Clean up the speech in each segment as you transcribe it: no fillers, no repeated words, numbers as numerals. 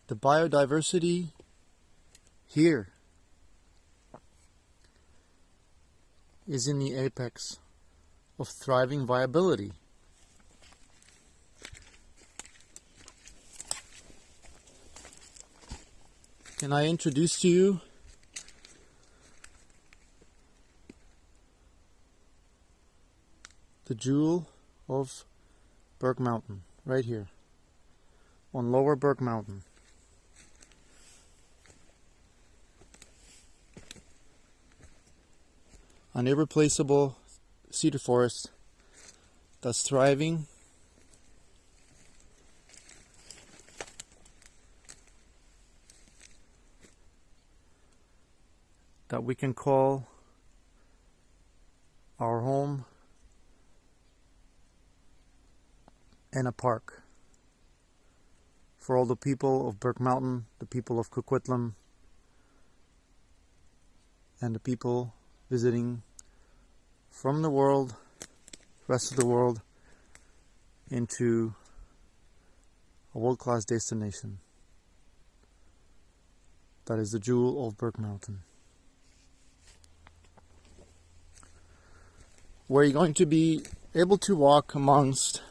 The biodiversity here is in the apex of thriving viability. Can I introduce to you the jewel of Burke Mountain, right here, on Lower Burke Mountain. An irreplaceable cedar forest that's thriving, that we can call our home and a park for all the people of Burke Mountain, the people of Coquitlam, and the people visiting from the world, rest of the world, into a world-class destination that is the jewel of Burke Mountain. Where you're going to be able to walk amongst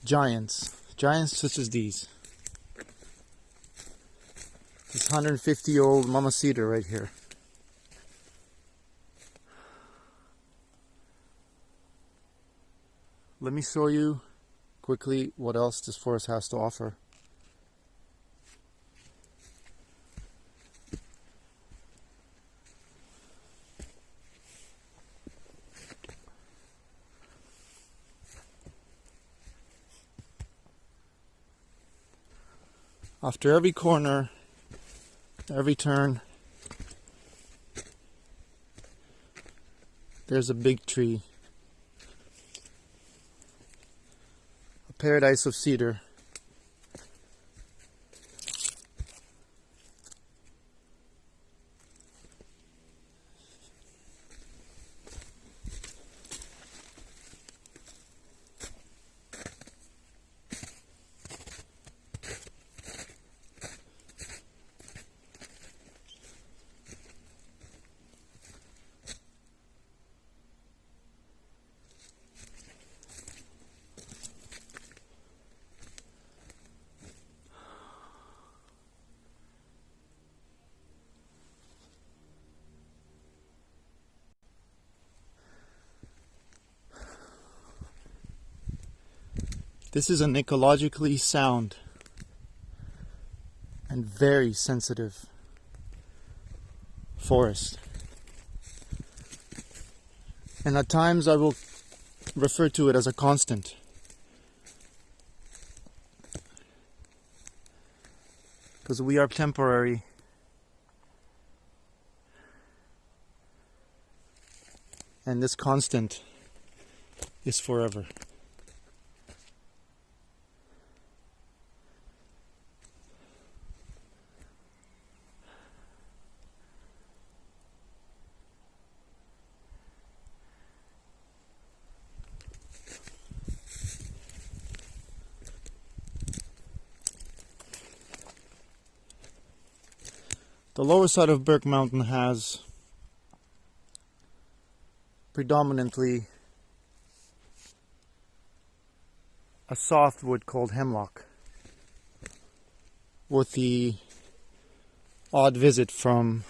giants such as these. This 150-year-old Mama Cedar right here. Let me show you quickly what else this forest has to offer. After every corner, every turn, there's a big tree. A paradise of cedar. This is an ecologically sound and very sensitive forest. And at times I will refer to it as a constant. Because we are temporary. And this constant is forever. The lower side of Burke Mountain has predominantly a softwood called hemlock, with the odd visit from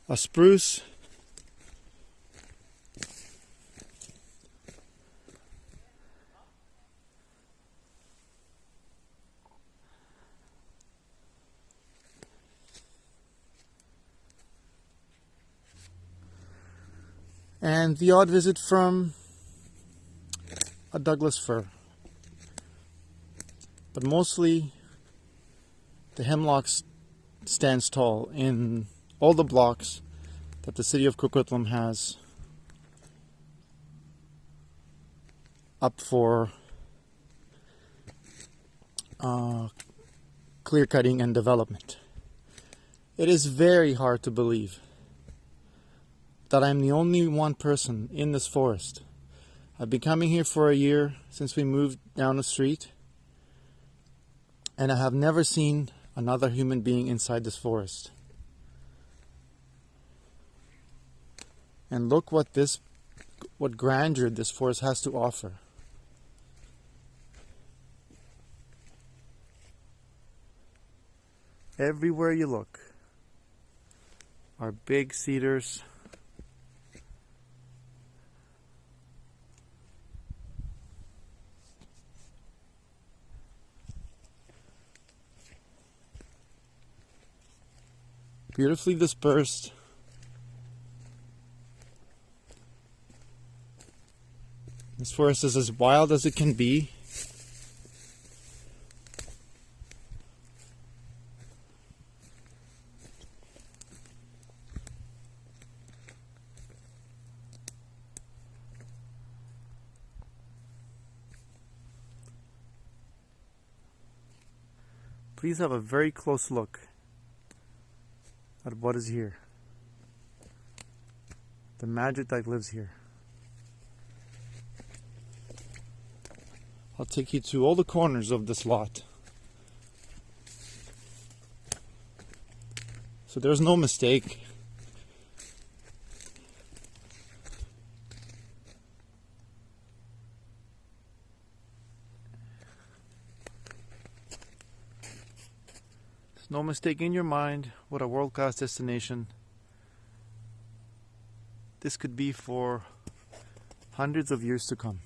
a spruce, and the odd visit from a Douglas fir. But mostly the hemlock stands tall in all the blocks that the City of Coquitlam has up for clear cutting and development. It is very hard to believe that I'm the only one person in this forest. I've been coming here for a year since we moved down the street, And I have never seen another human being inside this forest. And look what grandeur this forest has to offer. Everywhere you look are big cedars. Beautifully dispersed. This forest is as wild as it can be. Please have a very close look at what is here. The magic that lives here. I'll take you to all the corners of this lot. So there's no mistake. There's no mistake in your mind what a world-class destination this could be for hundreds of years to come.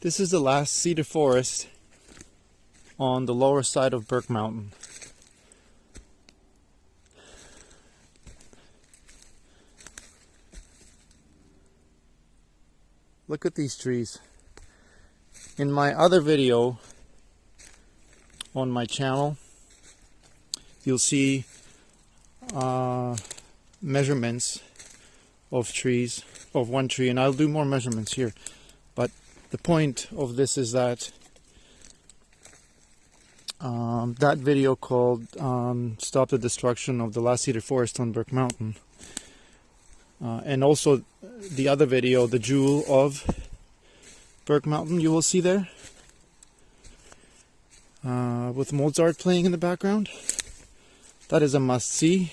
This is the last cedar forest on the lower side of Burke Mountain. Look at these trees. In my other video on my channel, you'll see measurements of trees, of one tree, and I'll do more measurements here. But the point of this is that that video called Stop the Destruction of the Last Cedar Forest on Burke Mountain, and also the other video, The Jewel of Burke Mountain, you will see there, with Mozart playing in the background. That is a must-see.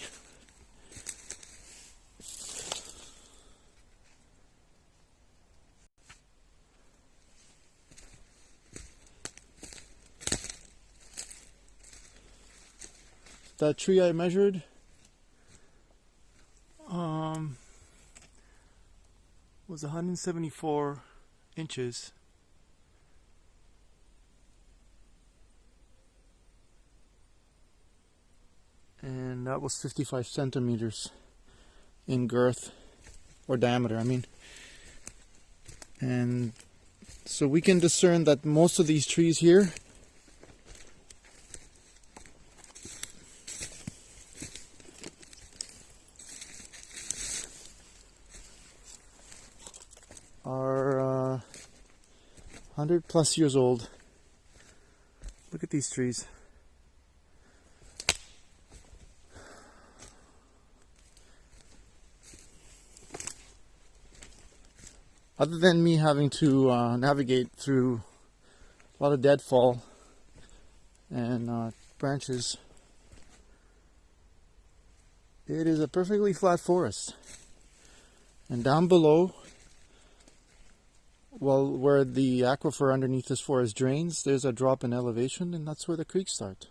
That tree I measured was 174 inches. And that was 55 centimeters in girth, or diameter, I mean. And so we can discern that most of these trees here are 100 plus years old. Look at these trees. Other than me having to navigate through a lot of deadfall and branches, it is a perfectly flat forest. And down below, well, where the aquifer underneath this forest drains, there's a drop in elevation, and that's where the creeks start.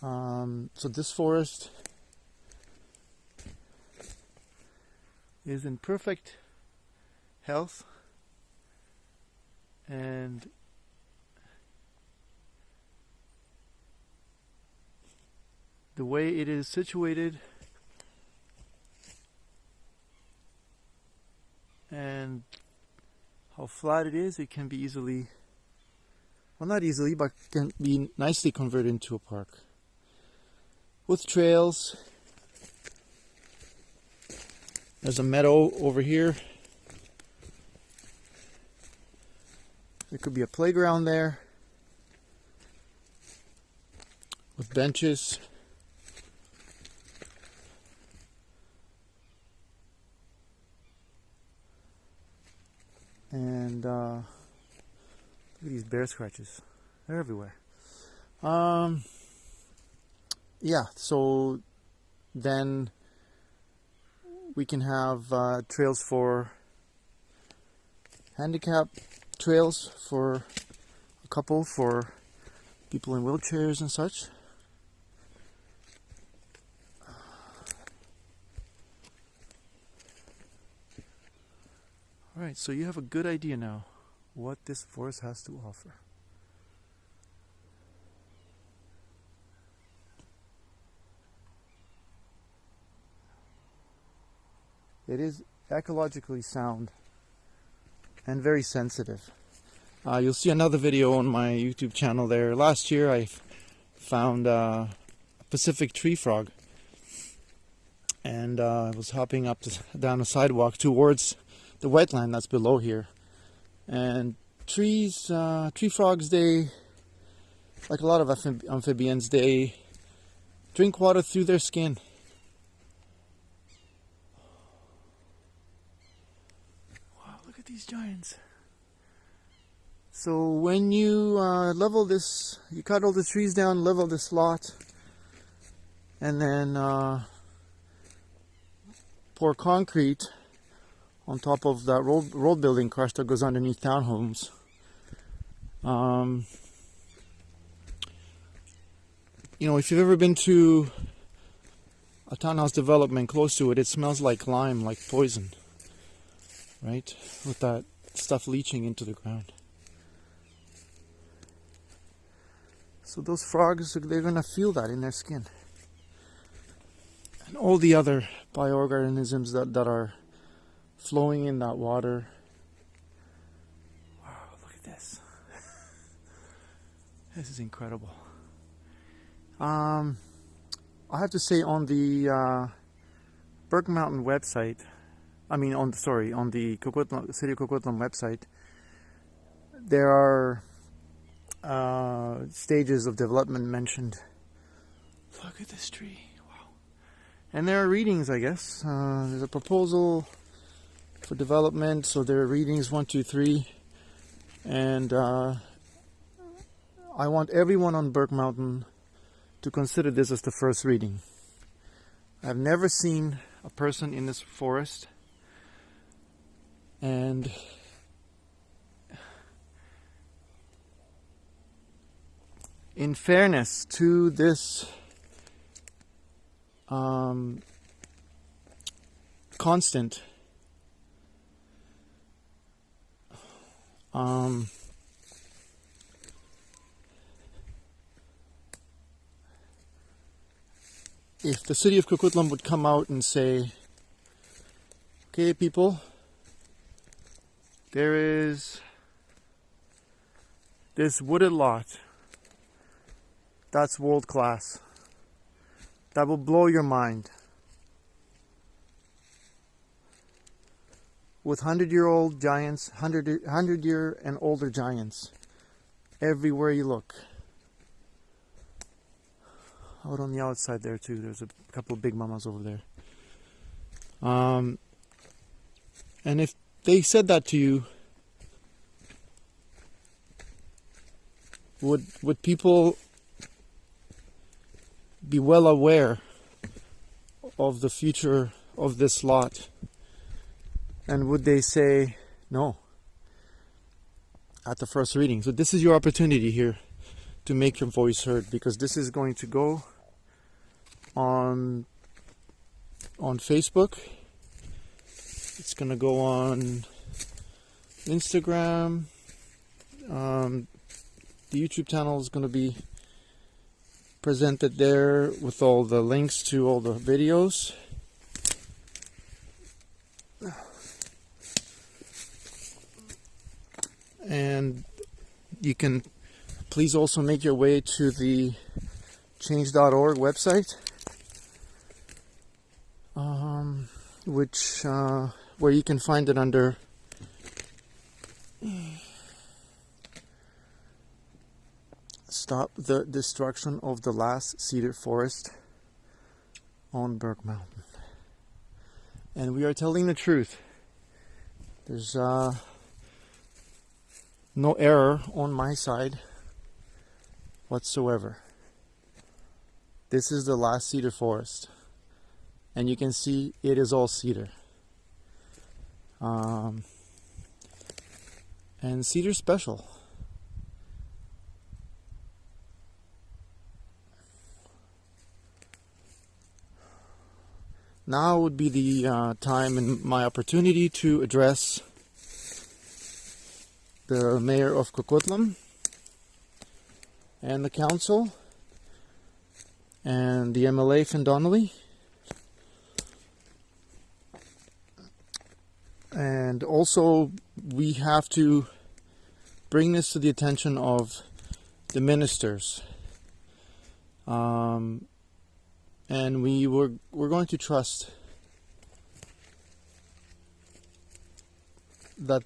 So this forest is in perfect health, and the way it is situated and how flat it is, it can be easily, well, not easily, but can be nicely converted into a park with trails. There's a meadow over here. There could be a playground there with benches. And look at these bear scratches. They're everywhere. Yeah, so then we can have trails for handicap trails for a couple, for people in wheelchairs and such. Alright, so you have a good idea now what this forest has to offer. It is ecologically sound and very sensitive. You'll see another video on my YouTube channel there. Last year I found a Pacific tree frog, and I was hopping down a sidewalk towards the wetland that's below here. And tree frogs, they, like a lot of amphibians, they drink water through their skin. Look at these giants. So when you level this, you cut all the trees down, level this lot, and then pour concrete on top of that road building crush that goes underneath townhomes. You know, if you've ever been to a townhouse development close to it, it smells like lime, like poison, right? With that stuff leaching into the ground. So those frogs, they're going to feel that in their skin. And all the other bioorganisms that are flowing in that water. Wow, look at this. This is incredible. I have to say, on the Burke Mountain website, on the City of Coquitlam website, there are stages of development mentioned. Look at this tree. Wow. And there are readings, I guess. There's a proposal for development, so there are readings 1, 2, 3, and I want everyone on Burke Mountain to consider this as the first reading. I've never seen a person in this forest, and in fairness to this constant if the City of Coquitlam would come out and say, okay people, there is this wooded lot that's world class, that will blow your mind, with 100-year-old giants, 100-year and older giants everywhere you look. Out on the outside there too, there's a couple of big mamas over there. And if they said that to you, would people be well aware of the future of this lot? And would they say no at the first reading? So this is your opportunity here to make your voice heard, because this is going to go on Facebook. It's gonna go on Instagram. The YouTube channel is gonna be presented there with all the links to all the videos. And you can please also make your way to the change.org website, where you can find it under Stop the Destruction of the Last Cedar Forest on Burke Mountain. And we are telling the truth. There's no error on my side whatsoever. This is the last cedar forest, and you can see it is all cedar. And cedar's special. Now would be the time and my opportunity to address the mayor of Coquitlam and the council and the MLA from Donnelly, and also we have to bring this to the attention of the ministers, and we're going to trust that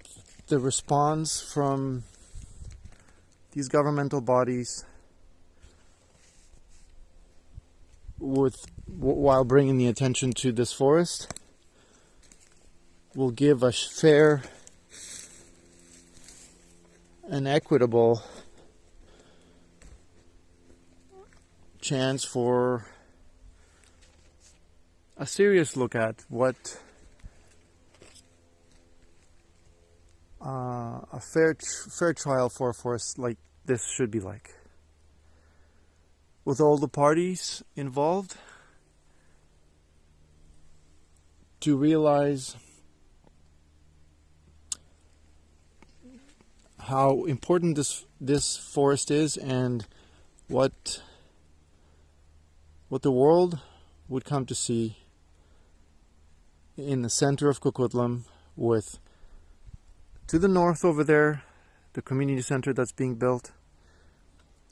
the response from these governmental bodies while bringing the attention to this forest will give a fair and equitable chance for a serious look at what a fair trial for a forest like this should be like, with all the parties involved, to realize how important this forest is and what the world would come to see in the center of Coquitlam, with to the north over there the community center that's being built,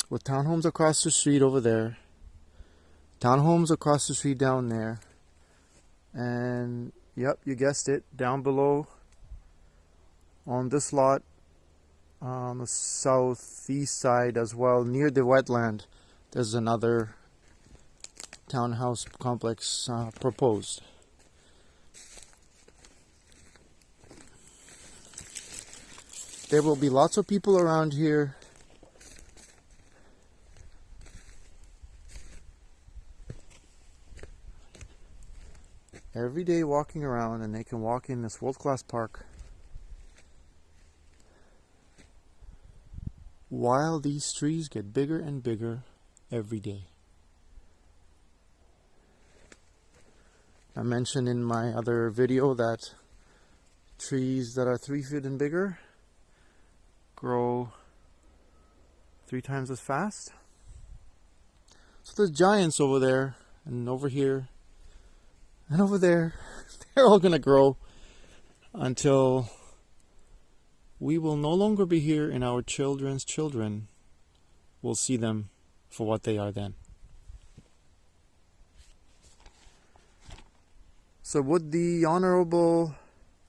with townhomes across the street over there, townhomes across the street down there, and yep, you guessed it, down below on this lot on the southeast side as well, near the wetland, there's another townhouse complex proposed. There will be lots of people around here every day walking around, and they can walk in this world-class park while these trees get bigger and bigger every day. I mentioned in my other video that trees that are 3 feet and bigger grow 3 times as fast. So there's giants over there, and over here, and over there. They're all gonna grow until we will no longer be here, and our children's children will see them for what they are then. So would the Honorable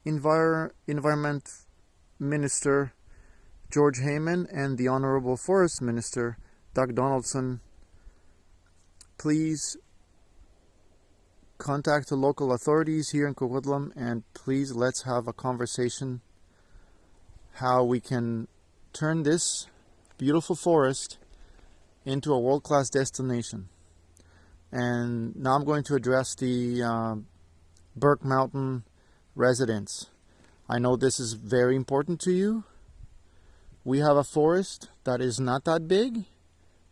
Environment Minister George Heyman and the Honorable Forest Minister Doug Donaldson please contact the local authorities here in Coquitlam, and please let's have a conversation how we can turn this beautiful forest into a world-class destination. And now I'm going to address the Burke Mountain residents. I know this is very important to you. We have a forest that is not that big,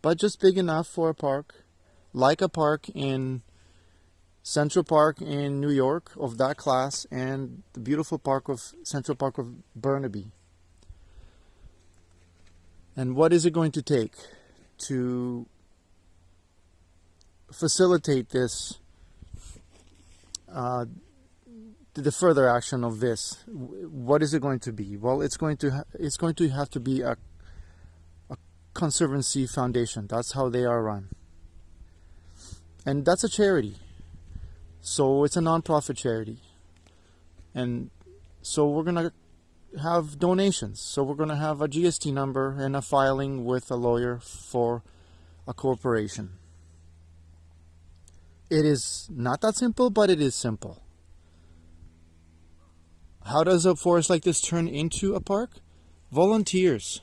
but just big enough for a park, like a park in Central Park in New York of that class, and the beautiful park of Central Park of Burnaby. And what is it going to take to facilitate this, the further action of this? What is it going to be? Well, it's going to have to be a conservancy foundation. That's how they are run, and that's a charity. So it's a non-profit charity, and so we're gonna have donations. So we're gonna have a GST number and a filing with a lawyer for a corporation. It is not that simple, but it is simple. How does a forest like this turn into a park? Volunteers.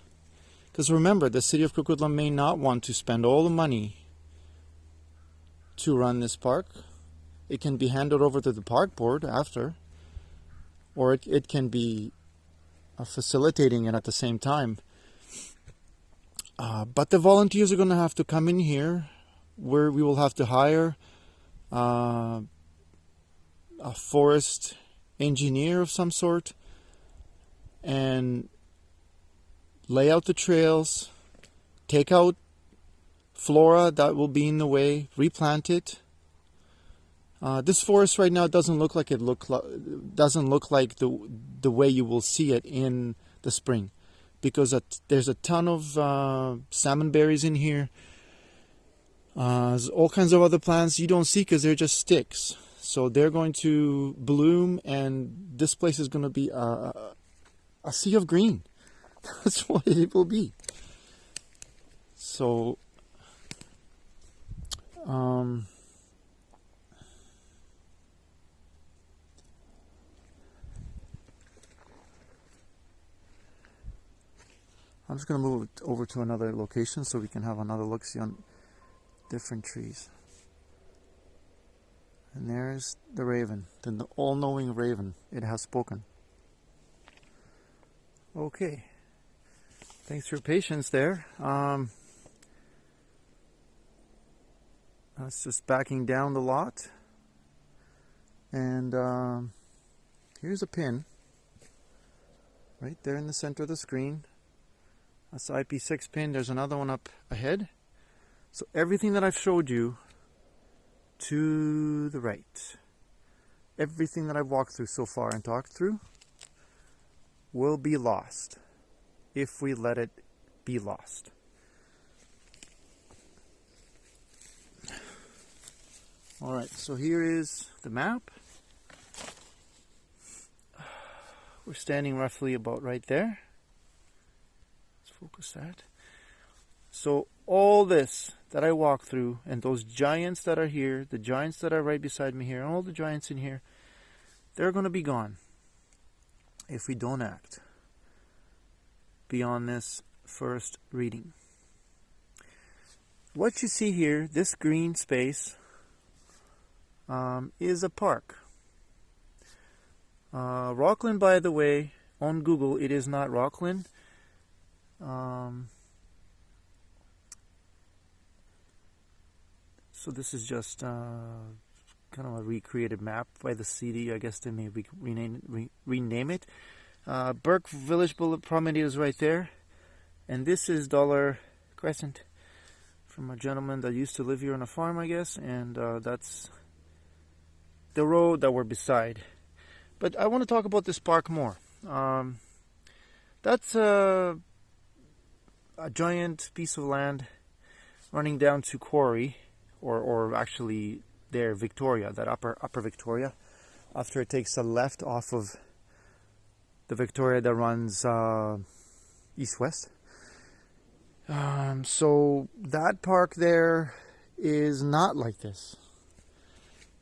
Because remember, the City of Coquitlam may not want to spend all the money to run this park. It can be handed over to the park board after, or it can be facilitating it at the same time. But the volunteers are going to have to come in here, where we will have to hire a forest engineer of some sort and lay out the trails, take out flora that will be in the way, replant it. This forest right now doesn't look like the way you will see it in the spring, because there's a ton of salmon berries in here. There's all kinds of other plants you don't see because they're just sticks. So they're going to bloom, and this place is going to be a sea of green. That's what it will be. So, I'm just going to move it over to another location so we can have another look-see on different trees. And there's the raven, the all-knowing raven. It has spoken. Okay. Thanks for your patience there. That's just backing down the lot. And here's a pin right there in the center of the screen. That's the IP6 pin. There's another one up ahead. So everything that I've showed you to the right, everything that I've walked through so far and talked through will be lost if we let it be lost. Alright, so here is the map. We're standing roughly about right there. Let's focus that. So all this that I walked through, and those giants that are here, the giants that are right beside me here, and all the giants in here, they're going to be gone if we don't act beyond this first reading. What you see here, this green space, is a park. Rockland, by the way, on Google, it is not Rockland. So this is just kind of a recreated map by the city. I guess they may rename it. Burke Village Promenade is right there. And this is Dollar Crescent from a gentleman that used to live here on a farm, I guess. And that's the road that we're beside. But I want to talk about this park more. That's a giant piece of land running down to Quarry. Or actually there, Victoria, that upper Victoria, after it takes a left off of the Victoria that runs east-west. So that park there is not like this.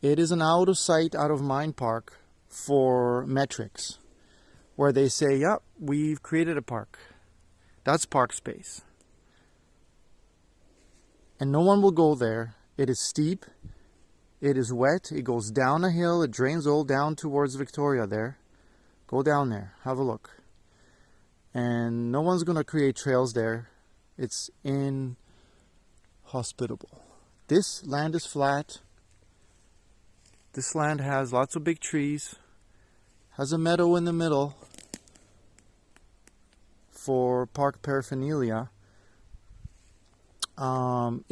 It is an out-of-sight, out-of-mind park for metrics, where they say, yep, we've created a park. That's park space. And no one will go there. It is steep, it is wet, it goes down a hill, it drains all down towards Victoria there. Go down there, have a look. And no one's going to create trails there. It's inhospitable. This land is flat. This land has lots of big trees, has a meadow in the middle for park paraphernalia. On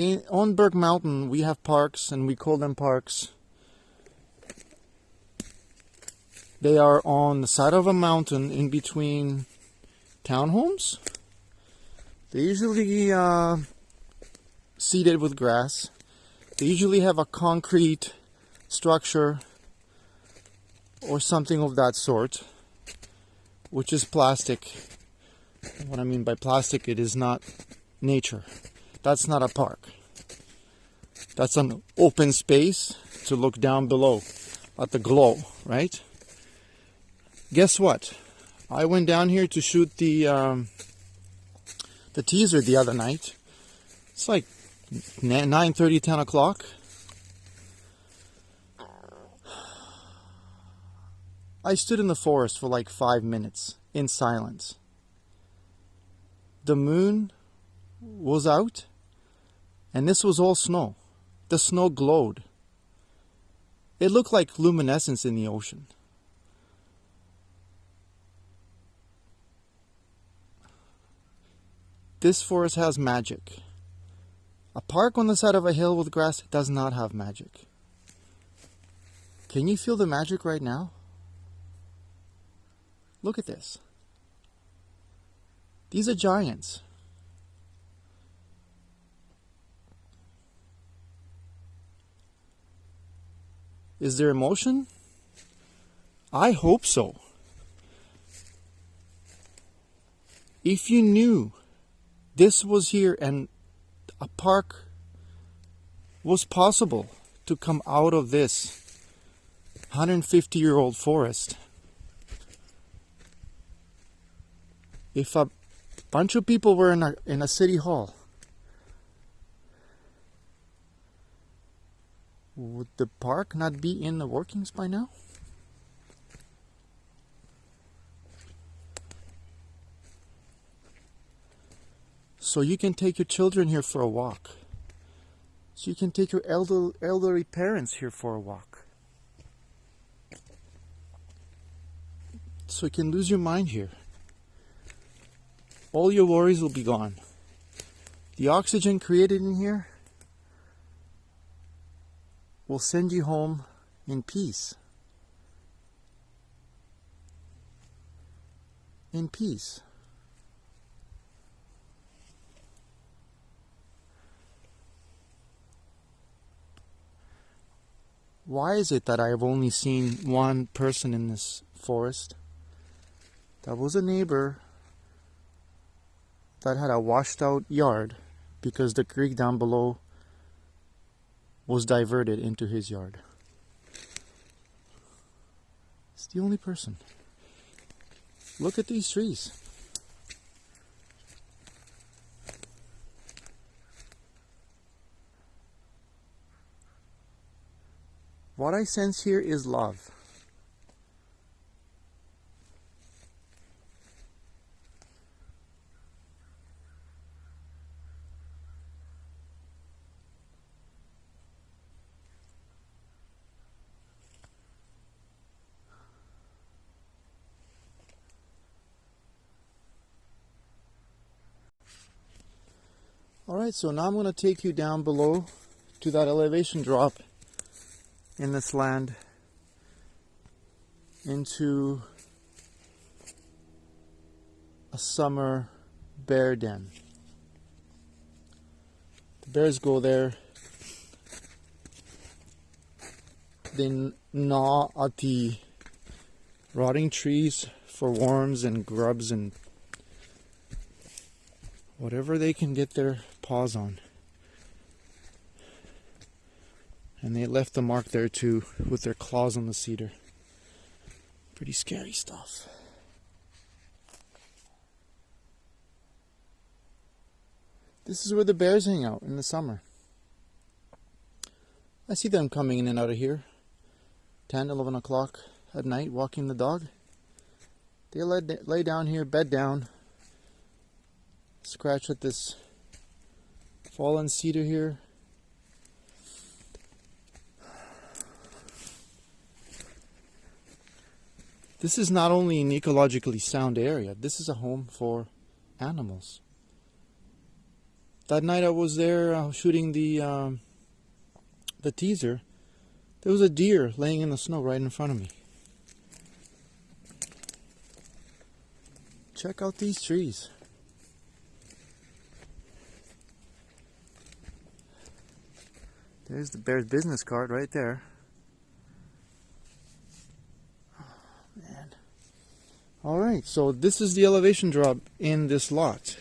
Burke Mountain, we have parks, and we call them parks. They are on the side of a mountain in between townhomes. They usually seeded with grass. They usually have a concrete structure or something of that sort, which is plastic. What I mean by plastic, it is not nature. That's not a park. That's an open space to look down below at the glow, right? Guess what? I went down here to shoot the teaser the other night. It's like 9:30, 10 o'clock. I stood in the forest for like 5 minutes in silence. The moon was out, and this was all snow. The snow glowed. It looked like luminescence in the ocean. This forest has magic. A park on the side of a hill with grass does not have magic. Can you feel the magic right now? Look at this. These are giants. Is there emotion? I hope so. If you knew this was here and a park was possible to come out of this 150-year-old forest, if a bunch of people were in a city hall, would the park not be in the workings by now? So you can take your children here for a walk. So you can take your elderly parents here for a walk. So you can lose your mind here. All your worries will be gone. The oxygen created in here will send you home in peace. In peace. Why is it that I have only seen one person in this forest? That was a neighbor that had a washed out yard because the creek down below was diverted into his yard. It's the only person. Look at these trees. What I sense here is love. Alright, so now I'm going to take you down below to that elevation drop in this land into a summer bear den. The bears go there. They gnaw at the rotting trees for worms and grubs and whatever they can get their paws on. And they left the mark there too, with their claws on the cedar. Pretty scary stuff. This is where the bears hang out in the summer. I see them coming in and out of here. 10, 11 o'clock at night, walking the dog. They lay down here, bed down, scratch at this fallen cedar here. This is not only an ecologically sound area, this is a home for animals. That night I was there shooting the teaser. There was a deer laying in the snow right in front of me. Check out these trees. There's the Bear's business card right there. Oh, man. Alright, so this is the elevation drop in this lot.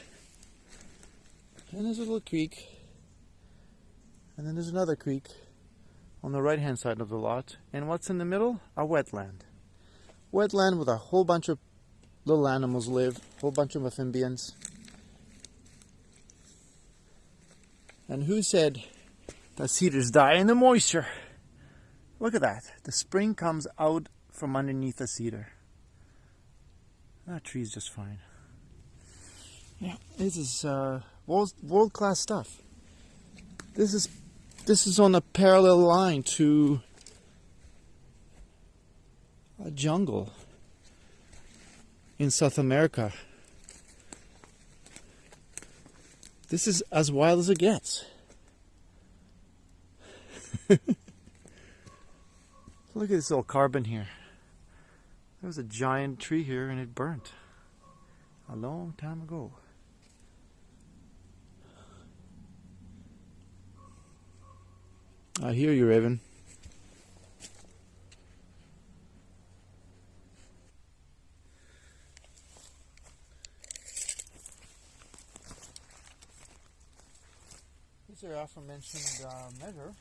And there's a little creek. And then there's another creek on the right hand side of the lot. And what's in the middle? A wetland. Wetland with a whole bunch of little animals live. A whole bunch of amphibians. And who said that cedars die in the moisture? Look at that. The spring comes out from underneath the cedar. That tree's just fine. Yeah, this is world-class stuff. This is on a parallel line to a jungle in South America. This is as wild as it gets. Look at this little carbon here. There was a giant tree here and it burnt a long time ago. I hear you, Raven. These are aforementioned measure.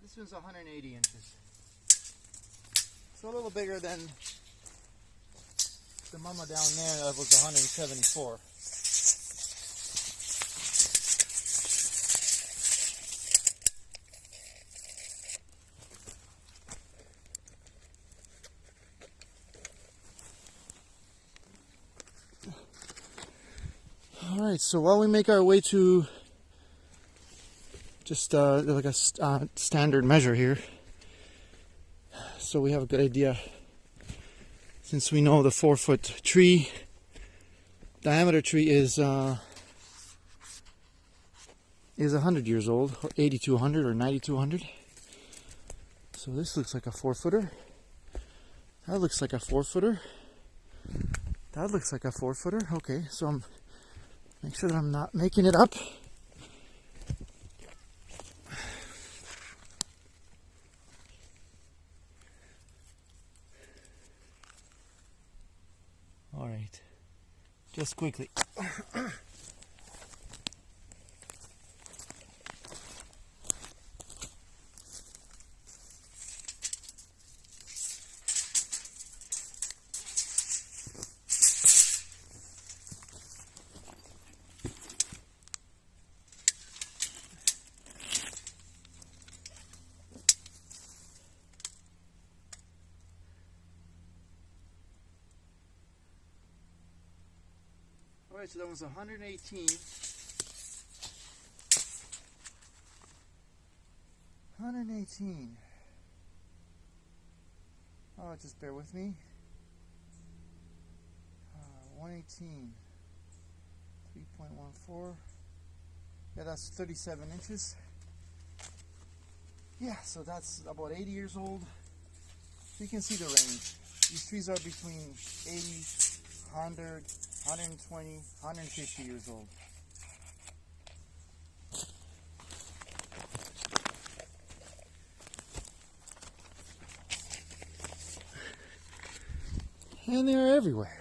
This one's 180 inches. It's a little bigger than the mama down there that was 174. Alright, so while we make our way to just like a standard measure here, so we have a good idea, since we know the 4-foot tree diameter tree is 100 years old, 80 to 100 or 90 to 100. So this looks like a 4-footer. That looks like a 4-footer. That looks like a 4-footer. Okay, so I'm make sure that I'm not making it up. All right, just quickly. Alright, so that was 118. 118. Oh, just bear with me. 118. 3.14. Yeah, that's 37 inches. Yeah, so that's about 80 years old. So you can see the range. These trees are between 80, 100, 120, 150 years old. And they're everywhere.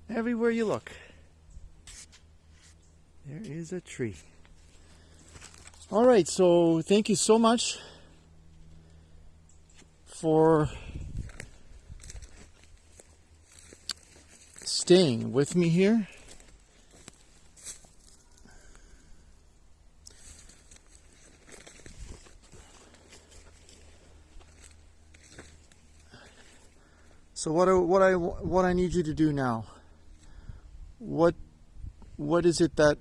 Everywhere you look, there is a tree. All right, so thank you so much for staying with me here. So what I need you to do now? What is it that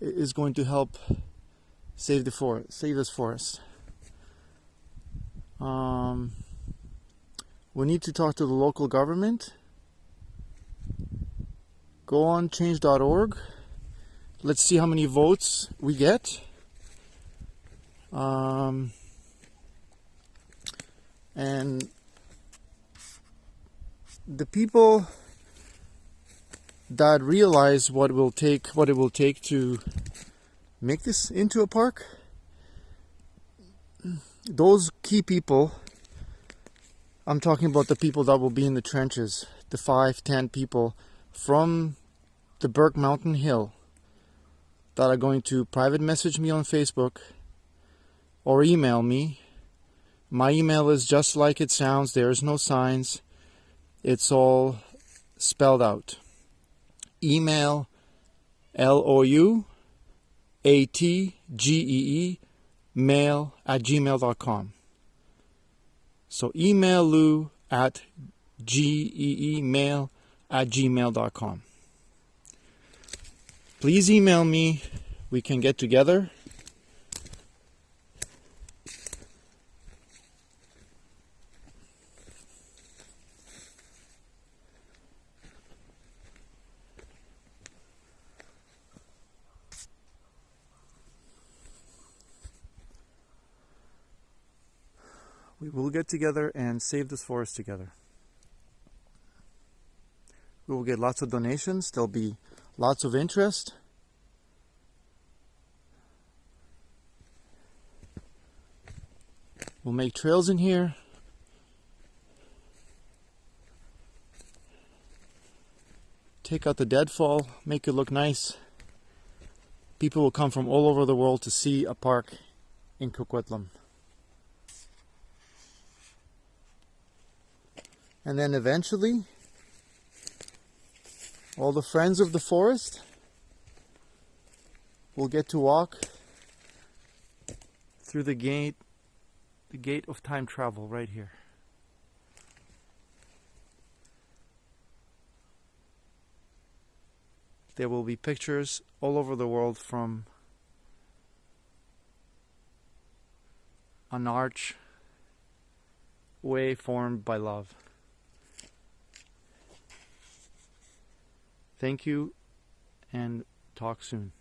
is going to help save this forest? We need to talk to the local government. Go on change.org. Let's see how many votes we get. And the people that realize what it will take to make this into a park, those key people, I'm talking about the people that will be in the trenches, the 5-10 people from the Burke Mountain Hill that are going to private message me on Facebook or email me. My email is just like it sounds. There's no signs. It's all spelled out. Email LOUATGEE mail@gmail.com. So email Lou at geemail@gmail.com. Please email me. We can get together. We will get together and save this forest together. We will get lots of donations. There'll be lots of interest. We'll make trails in here. Take out the deadfall, make it look nice. People will come from all over the world to see a park in Coquitlam. And then eventually, all the friends of the forest will get to walk through the gate of time travel right here. There will be pictures all over the world from an arch way formed by love. Thank you, and talk soon.